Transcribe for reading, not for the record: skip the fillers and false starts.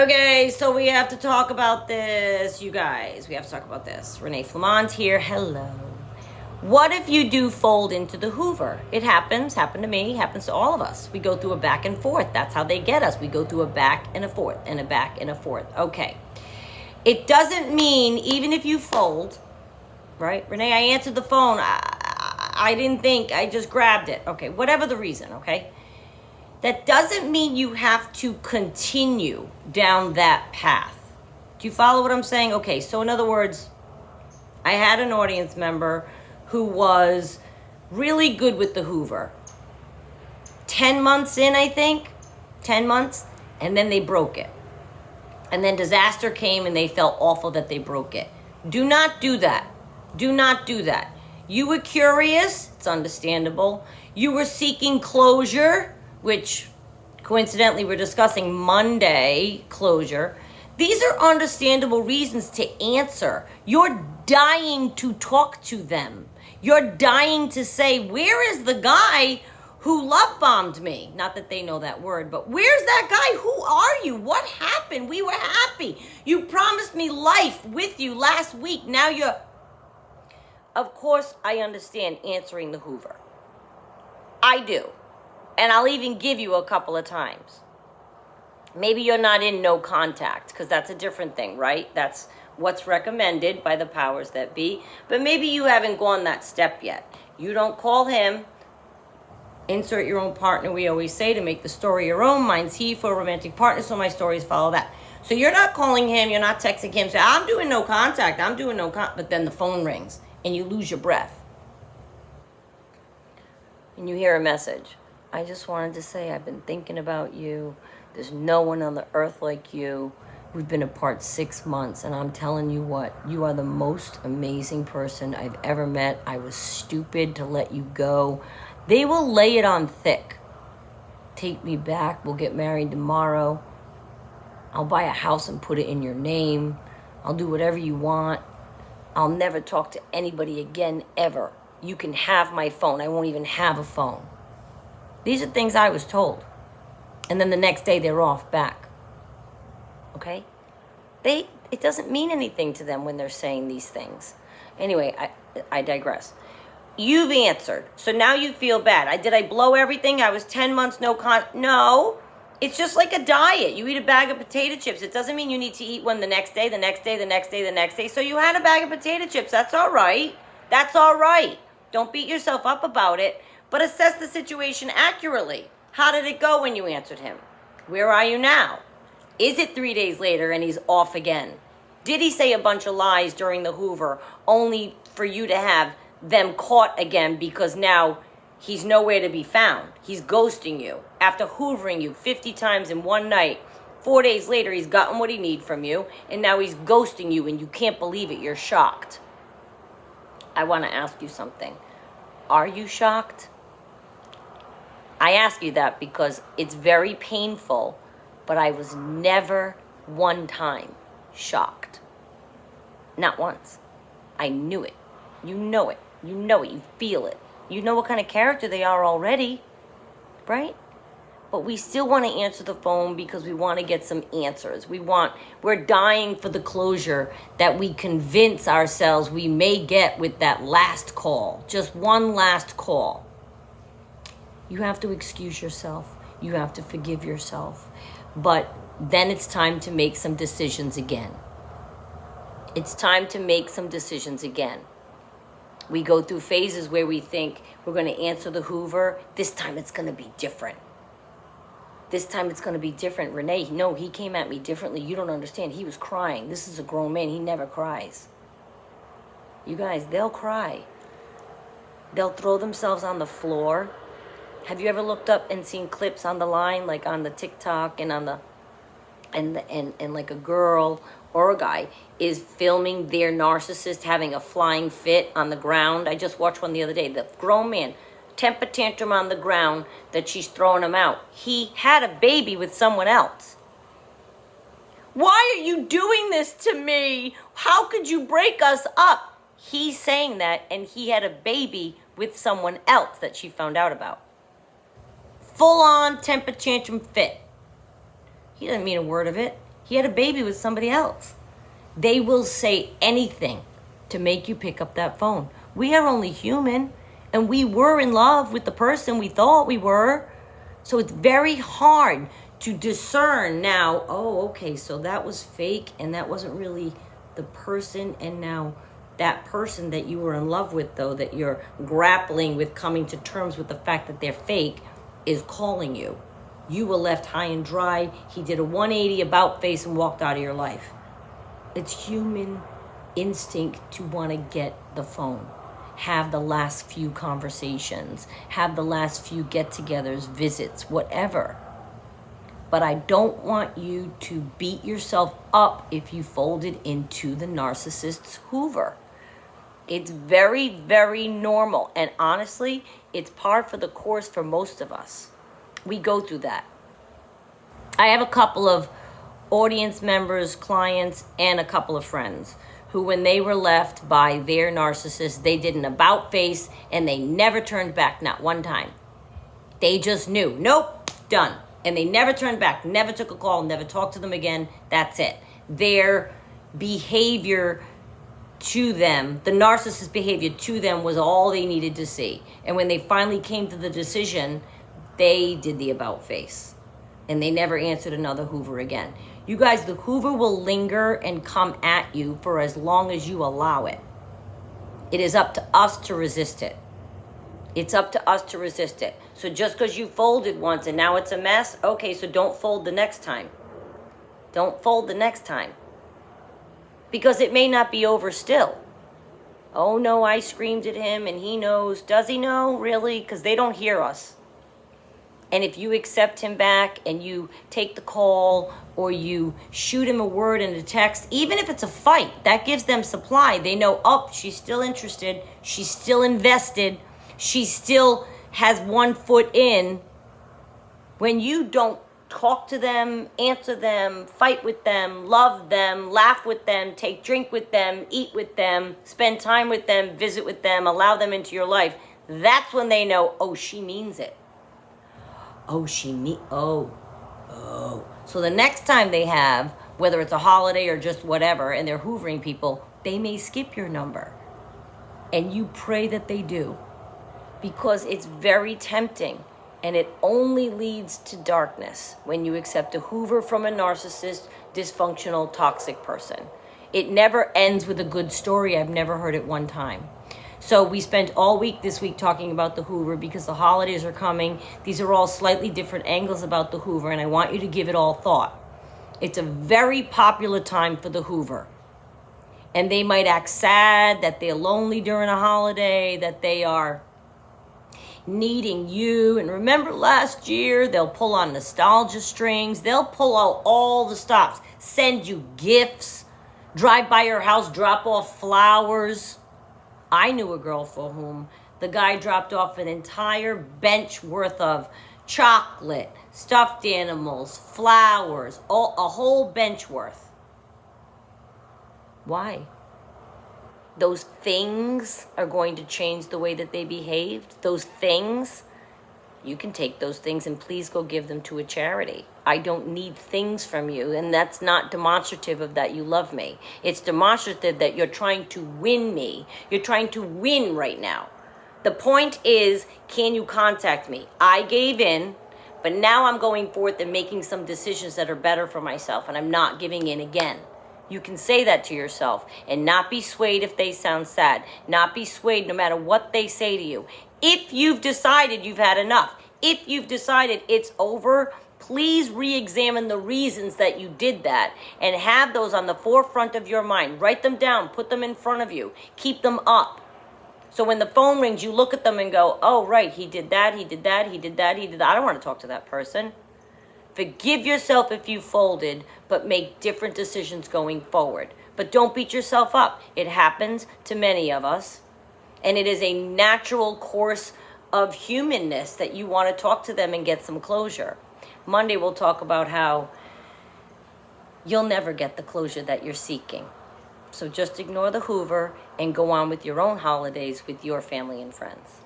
Okay, so we have to talk about this, you guys. We have to talk about this. Renee Flamont here. Hello. What if you do fold into the hoover? It happened to me, happens to all of us. We go through a back and forth. That's how they get us. We go through a back and a forth and a back and a forth. Okay. It doesn't mean, even if you fold, right? Renee, I answered the phone. I didn't think, I just grabbed it. Okay, whatever the reason, okay? That doesn't mean you have to continue down that path. Do you follow what I'm saying? Okay, so in other words, I had an audience member who was really good with the hoover. 10 months in, I think. 10 months. And then they broke it. And then disaster came and they felt awful that they broke it. Do not do that. Do not do that. You were curious. It's understandable. You were seeking closure, which coincidentally we're discussing Monday, closure. These are understandable reasons to answer. You're dying to talk to them. You're dying to say, where is the guy who love bombed me? Not that they know that word, but where's that guy? Who are you? What happened? We were happy. You promised me life with you last week. Now you're... Of course, I understand answering the hoover. I do. And I'll even give you a couple of times. Maybe you're not in no contact, because that's a different thing, right? That's what's recommended by the powers that be. But maybe you haven't gone that step yet. You don't call him. Insert your own partner, we always say, to make the story your own. Mine's he for a romantic partner, so my stories follow that. So you're not calling him, you're not texting him, say, I'm doing no contact, but then the phone rings, and you lose your breath. And you hear a message. I just wanted to say I've been thinking about you. There's no one on the earth like you. We've been apart 6 months, and I'm telling you what, you are the most amazing person I've ever met. I was stupid to let you go. They will lay it on thick. Take me back. We'll get married tomorrow. I'll buy a house and put it in your name. I'll do whatever you want. I'll never talk to anybody again, ever. You can have my phone. I won't even have a phone. These are things I was told. And then the next day they're off back. Okay? It doesn't mean anything to them when they're saying these things. Anyway, I digress. You've answered. So now you feel bad. Did I blow everything? I was 10 months No. It's just like a diet. You eat a bag of potato chips. It doesn't mean you need to eat one the next day, the next day, the next day, the next day. So you had a bag of potato chips. That's all right. That's all right. Don't beat yourself up about it. But assess the situation accurately. How did it go when you answered him? Where are you now? Is it 3 days later and he's off again? Did he say a bunch of lies during the hoover only for you to have them caught again because now he's nowhere to be found? He's ghosting you after hoovering you 50 times in one night. 4 days later, he's gotten what he needs from you, and now he's ghosting you, and you can't believe it. You're shocked. I want to ask you something. Are you shocked? I ask you that because it's very painful, but I was never one time shocked. Not once. I knew it. You know it. You know it. You feel it. You know what kind of character they are already, right? But we still want to answer the phone because we want to get some answers. We're dying for the closure that we convince ourselves we may get with that last call. Just one last call. You have to excuse yourself. You have to forgive yourself. But then it's time to make some decisions again. It's time to make some decisions again. We go through phases where we think we're going to answer the hoover. This time it's going to be different. This time it's going to be different. Renee, no, he came at me differently. You don't understand. He was crying. This is a grown man. He never cries. You guys, they'll cry. They'll throw themselves on the floor. Have you ever looked up and seen clips on the line, like on the TikTok and on and like a girl or a guy is filming their narcissist having a flying fit on the ground? I just watched one the other day. The grown man, temper tantrum on the ground that she's throwing him out. He had a baby with someone else. Why are you doing this to me? How could you break us up? He's saying that, and he had a baby with someone else that she found out about. Full-on temper tantrum fit. He doesn't mean a word of it. He had a baby with somebody else. They will say anything to make you pick up that phone. We are only human, and we were in love with the person we thought we were. So it's very hard to discern now, oh, okay, so that was fake and that wasn't really the person, and now that person that you were in love with, though, that you're grappling with coming to terms with the fact that they're fake, is calling you. You were left high and dry. He did a 180 about face and walked out of your life. It's human instinct to want to get the phone, have the last few conversations, have the last few get-togethers, visits, whatever. But I don't want you to beat yourself up if you folded into the narcissist's hoover. It's very, very normal. And honestly, it's par for the course for most of us. We go through that. I have a couple of audience members, clients, and a couple of friends who, when they were left by their narcissist, they did an about face and they never turned back, not one time. They just knew, nope, done. And they never turned back, never took a call, never talked to them again. That's it. Their behavior to them, the narcissist behavior to them, was all they needed to see. And when they finally came to the decision, they did the about face. And they never answered another hoover again. You guys, the hoover will linger and come at you for as long as you allow it. It is up to us to resist it. It's up to us to resist it. So just because you folded once and now it's a mess, okay, so don't fold the next time. Don't fold the next time. Because it may not be over still. Oh no, I screamed at him and he knows. Does he know? Really? Because they don't hear us. And if you accept him back and you take the call or you shoot him a word in a text, even if it's a fight, that gives them supply. They know, oh, she's still interested. She's still invested. She still has one foot in. When you don't talk to them, answer them, fight with them, love them, laugh with them, take drink with them, eat with them, spend time with them, visit with them, allow them into your life, that's when they know, oh, she means it. Oh, So the next time they have, whether it's a holiday or just whatever, and they're hoovering people, they may skip your number. And you pray that they do. Because it's very tempting, and it only leads to darkness when you accept a hoover from a narcissist, dysfunctional, toxic person. It never ends with a good story. I've never heard it one time. So we spent all week this week talking about the hoover because the holidays are coming. These are all slightly different angles about the hoover, and I want you to give it all thought. It's a very popular time for the hoover. And they might act sad, that they're lonely during a holiday, that they are needing you. And remember last year, they'll pull on nostalgia strings. They'll pull out all the stops, send you gifts, drive by your house, drop off flowers. I knew a girl for whom the guy dropped off an entire bench worth of chocolate, stuffed animals, flowers, a whole bench worth. Why? Those things are going to change the way that they behaved. Those things, you can take those things and please go give them to a charity. I don't need things from you, and that's not demonstrative of that you love me. It's demonstrative that you're trying to win me. You're trying to win right now. The point is, can you contact me? I gave in, but now I'm going forth and making some decisions that are better for myself, and I'm not giving in again. You can say that to yourself and not be swayed if they sound sad. Not be swayed no matter what they say to you. If you've decided you've had enough, if you've decided it's over, please re-examine the reasons that you did that and have those on the forefront of your mind. Write them down, put them in front of you, keep them up. So when the phone rings, you look at them and go, oh, right, he did that, he did that, he did that, he did that. I don't want to talk to that person. Forgive yourself if you folded, but make different decisions going forward. But don't beat yourself up. It happens to many of us. And it is a natural course of humanness that you want to talk to them and get some closure. Monday we'll talk about how you'll never get the closure that you're seeking. So just ignore the hoover and go on with your own holidays with your family and friends.